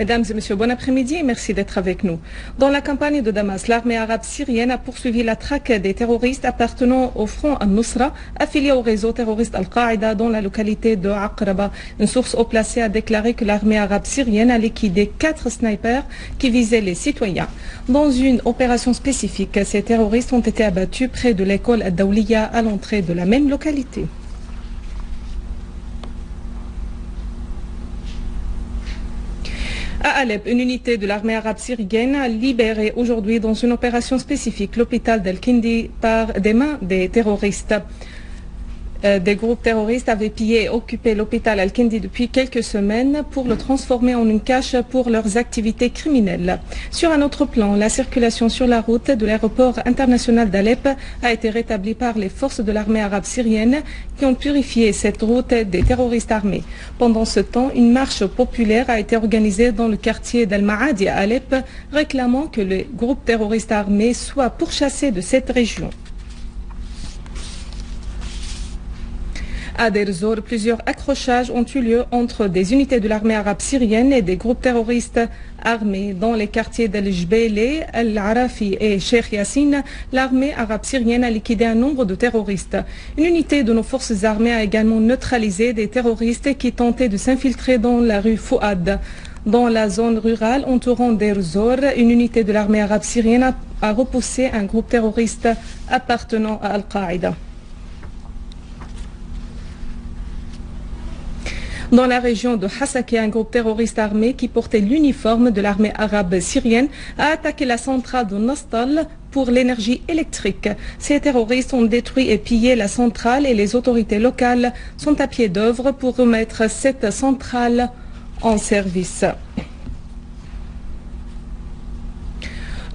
Mesdames et messieurs, bon après-midi et merci d'être avec nous. Dans la campagne de Damas, l'armée arabe syrienne a poursuivi la traque des terroristes appartenant au front al-Nusra, affilié au réseau terroriste Al-Qaïda dans la localité de Aqraba. Une source haut placée a déclaré que l'armée arabe syrienne a liquidé 4 snipers qui visaient les citoyens. Dans une opération spécifique, ces terroristes ont été abattus près de l'école Ad-Dawliya à l'entrée de la même localité. À Alep, une unité de l'armée arabe syrienne a libéré aujourd'hui dans une opération spécifique l'hôpital d'Al-Kindi par des mains des terroristes. Des groupes terroristes avaient pillé et occupé l'hôpital Al-Kindi depuis quelques semaines pour le transformer en une cache pour leurs activités criminelles. Sur un autre plan, la circulation sur la route de l'aéroport international d'Alep a été rétablie par les forces de l'armée arabe syrienne qui ont purifié cette route des terroristes armés. Pendant ce temps, une marche populaire a été organisée dans le quartier d'Al-Ma'adi à Alep, réclamant que les groupes terroristes armés soient pourchassés de cette région. À Deir Zor, plusieurs accrochages ont eu lieu entre des unités de l'armée arabe syrienne et des groupes terroristes armés. Dans les quartiers d'Al-Jbeili, Al-Arafi et Sheikh Yassine, l'armée arabe syrienne a liquidé un nombre de terroristes. Une unité de nos forces armées a également neutralisé des terroristes qui tentaient de s'infiltrer dans la rue Fouad. Dans la zone rurale entourant Deir Zor, une unité de l'armée arabe syrienne a repoussé un groupe terroriste appartenant à Al-Qaïda. Dans la région de Hasakeh, un groupe terroriste armé qui portait l'uniforme de l'armée arabe syrienne a attaqué la centrale de Nastal pour l'énergie électrique. Ces terroristes ont détruit et pillé la centrale et les autorités locales sont à pied d'œuvre pour remettre cette centrale en service.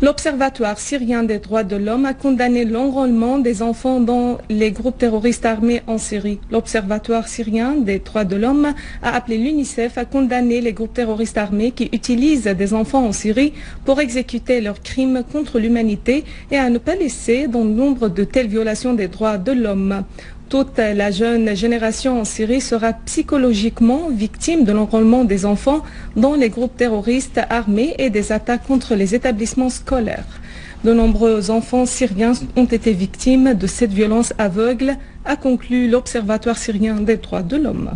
L'Observatoire syrien des droits de l'homme a condamné l'enrôlement des enfants dans les groupes terroristes armés en Syrie. L'Observatoire syrien des droits de l'homme a appelé l'UNICEF à condamner les groupes terroristes armés qui utilisent des enfants en Syrie pour exécuter leurs crimes contre l'humanité et à ne pas laisser dans nombre de telles violations des droits de l'homme. Toute la jeune génération en Syrie sera psychologiquement victime de l'enrôlement des enfants dans les groupes terroristes armés et des attaques contre les établissements scolaires. De nombreux enfants syriens ont été victimes de cette violence aveugle, a conclu l'Observatoire syrien des droits de l'homme.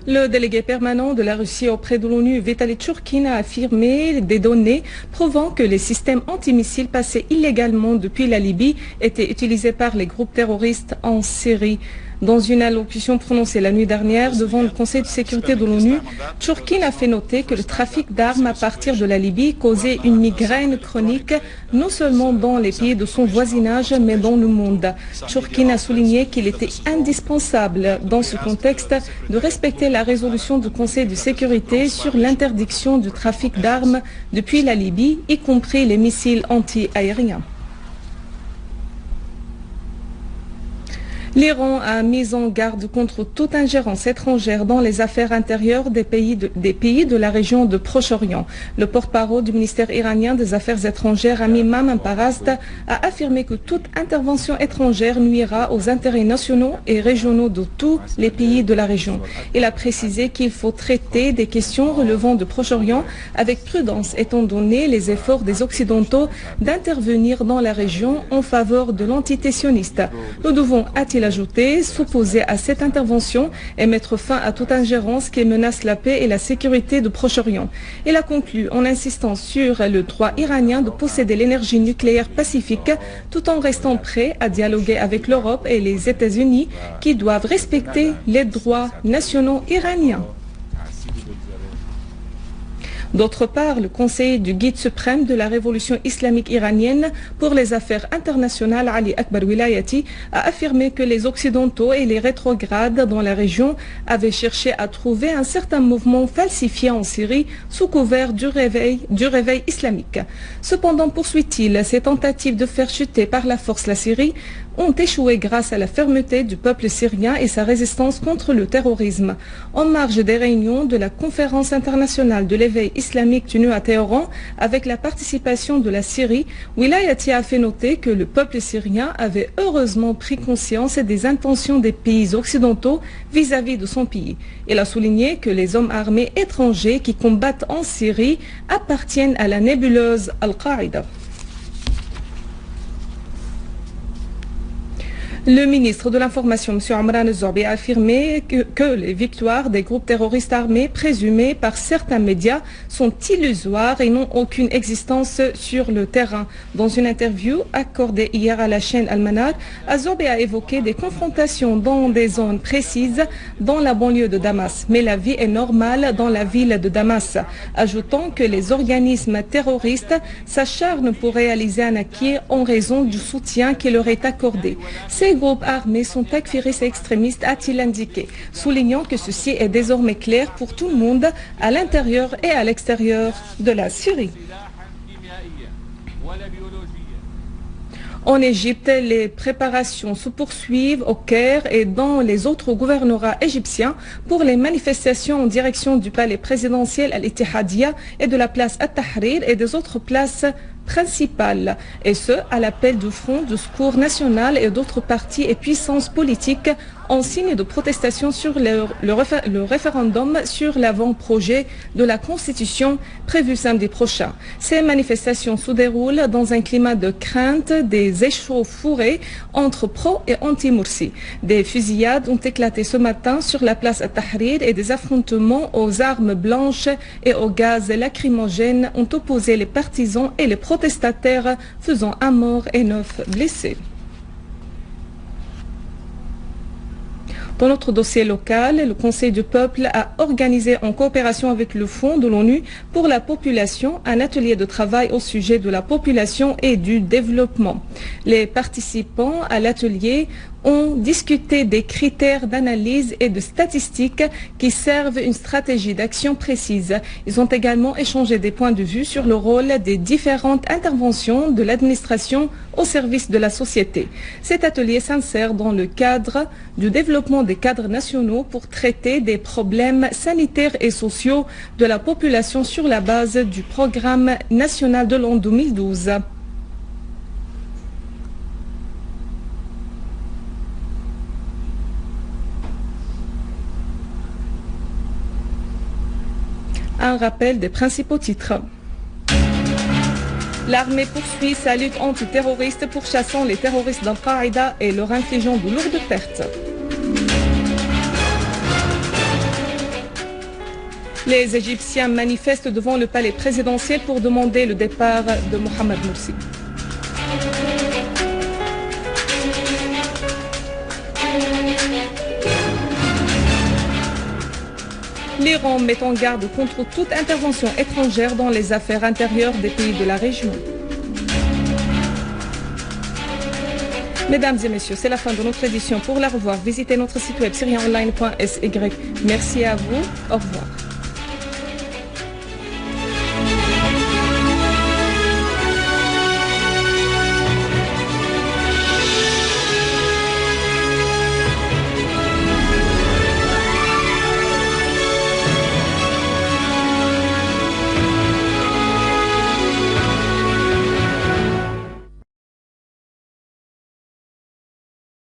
Le délégué permanent de la Russie auprès de l'ONU, Vitaly Churkin, a affirmé des données prouvant que les systèmes antimissiles passés illégalement depuis la Libye étaient utilisés par les groupes terroristes en Syrie. Dans une allocution prononcée la nuit dernière devant le Conseil de sécurité de l'ONU, Churkin a fait noter que le trafic d'armes à partir de la Libye causait une migraine chronique, non seulement dans les pays de son voisinage, mais dans le monde. Churkin a souligné qu'il était indispensable, dans ce contexte, de respecter la résolution du Conseil de sécurité sur l'interdiction du trafic d'armes depuis la Libye, y compris les missiles anti-aériens. L'Iran a mis en garde contre toute ingérence étrangère dans les affaires intérieures des pays de la région de Proche-Orient. Le porte-parole du ministère iranien des Affaires étrangères, Ami Mamen Parast, a affirmé que toute intervention étrangère nuira aux intérêts nationaux et régionaux de tous les pays de la région. Il a précisé qu'il faut traiter des questions relevant de Proche-Orient avec prudence, étant donné les efforts des Occidentaux d'intervenir dans la région en faveur de l'entité sioniste. Nous devons, a-t-il ajouté, s'opposer à cette intervention et mettre fin à toute ingérence qui menace la paix et la sécurité du Proche-Orient. Il a conclu en insistant sur le droit iranien de posséder l'énergie nucléaire pacifique tout en restant prêt à dialoguer avec l'Europe et les États-Unis qui doivent respecter les droits nationaux iraniens. D'autre part, le conseiller du guide suprême de la révolution islamique iranienne pour les affaires internationales, Ali Akbar Wilayati, a affirmé que les Occidentaux et les rétrogrades dans la région avaient cherché à trouver un certain mouvement falsifié en Syrie sous couvert du réveil islamique. Cependant, poursuit-il, ces tentatives de faire chuter par la force la Syrie ont échoué grâce à la fermeté du peuple syrien et sa résistance contre le terrorisme. En marge des réunions de la conférence internationale de l'éveil islamique tenue à Téhéran avec la participation de la Syrie, Wilayati a fait noter que le peuple syrien avait heureusement pris conscience des intentions des pays occidentaux vis-à-vis de son pays. Il a souligné que les hommes armés étrangers qui combattent en Syrie appartiennent à la nébuleuse Al-Qaïda. Le ministre de l'Information, M. Amran Zorbi, a affirmé que les victoires des groupes terroristes armés présumés par certains médias sont illusoires et n'ont aucune existence sur le terrain. Dans une interview accordée hier à la chaîne Al-Manar, Zorbi a évoqué des confrontations dans des zones précises dans la banlieue de Damas. Mais la vie est normale dans la ville de Damas, ajoutant que les organismes terroristes s'acharnent pour réaliser un acquis en raison du soutien qui leur est accordé. Les groupes armés sont takfiristes et extrémistes, a-t-il indiqué, soulignant que ceci est désormais clair pour tout le monde à l'intérieur et à l'extérieur de la Syrie. En Égypte, les préparations se poursuivent au Caire et dans les autres gouvernorats égyptiens pour les manifestations en direction du palais présidentiel Al-Ittihadiyya et de la place At-Tahrir et des autres places principales, et ce, à l'appel du Front de Secours National et d'autres partis et puissances politiques en signe de protestation sur le référendum sur l'avant-projet de la Constitution prévu samedi prochain. Ces manifestations se déroulent dans un climat de crainte des échauffourées entre pro et anti-Morsi. Des fusillades ont éclaté ce matin sur la place At-Tahrir et des affrontements aux armes blanches et au gaz lacrymogène ont opposé les partisans et les protestataires, faisant un mort et 9 blessés. Dans notre dossier local, le Conseil du peuple a organisé en coopération avec le Fonds de l'ONU pour la population un atelier de travail au sujet de la population et du développement. Les participants à l'atelier ont discuté des critères d'analyse et de statistiques qui servent une stratégie d'action précise. Ils ont également échangé des points de vue sur le rôle des différentes interventions de l'administration au service de la société. Cet atelier s'insère dans le cadre du développement des cadres nationaux pour traiter des problèmes sanitaires et sociaux de la population sur la base du programme national de l'an 2012. Un rappel des principaux titres. L'armée poursuit sa lutte antiterroriste pourchassant les terroristes d'Al-Qaïda et leur infligeant de lourdes pertes. Les Égyptiens manifestent devant le palais présidentiel pour demander le départ de Mohamed Morsi. L'Iran met en garde contre toute intervention étrangère dans les affaires intérieures des pays de la région. Mesdames et messieurs, c'est la fin de notre édition. Pour la revoir, visitez notre site web syrienonline.sy. Merci à vous. Au revoir.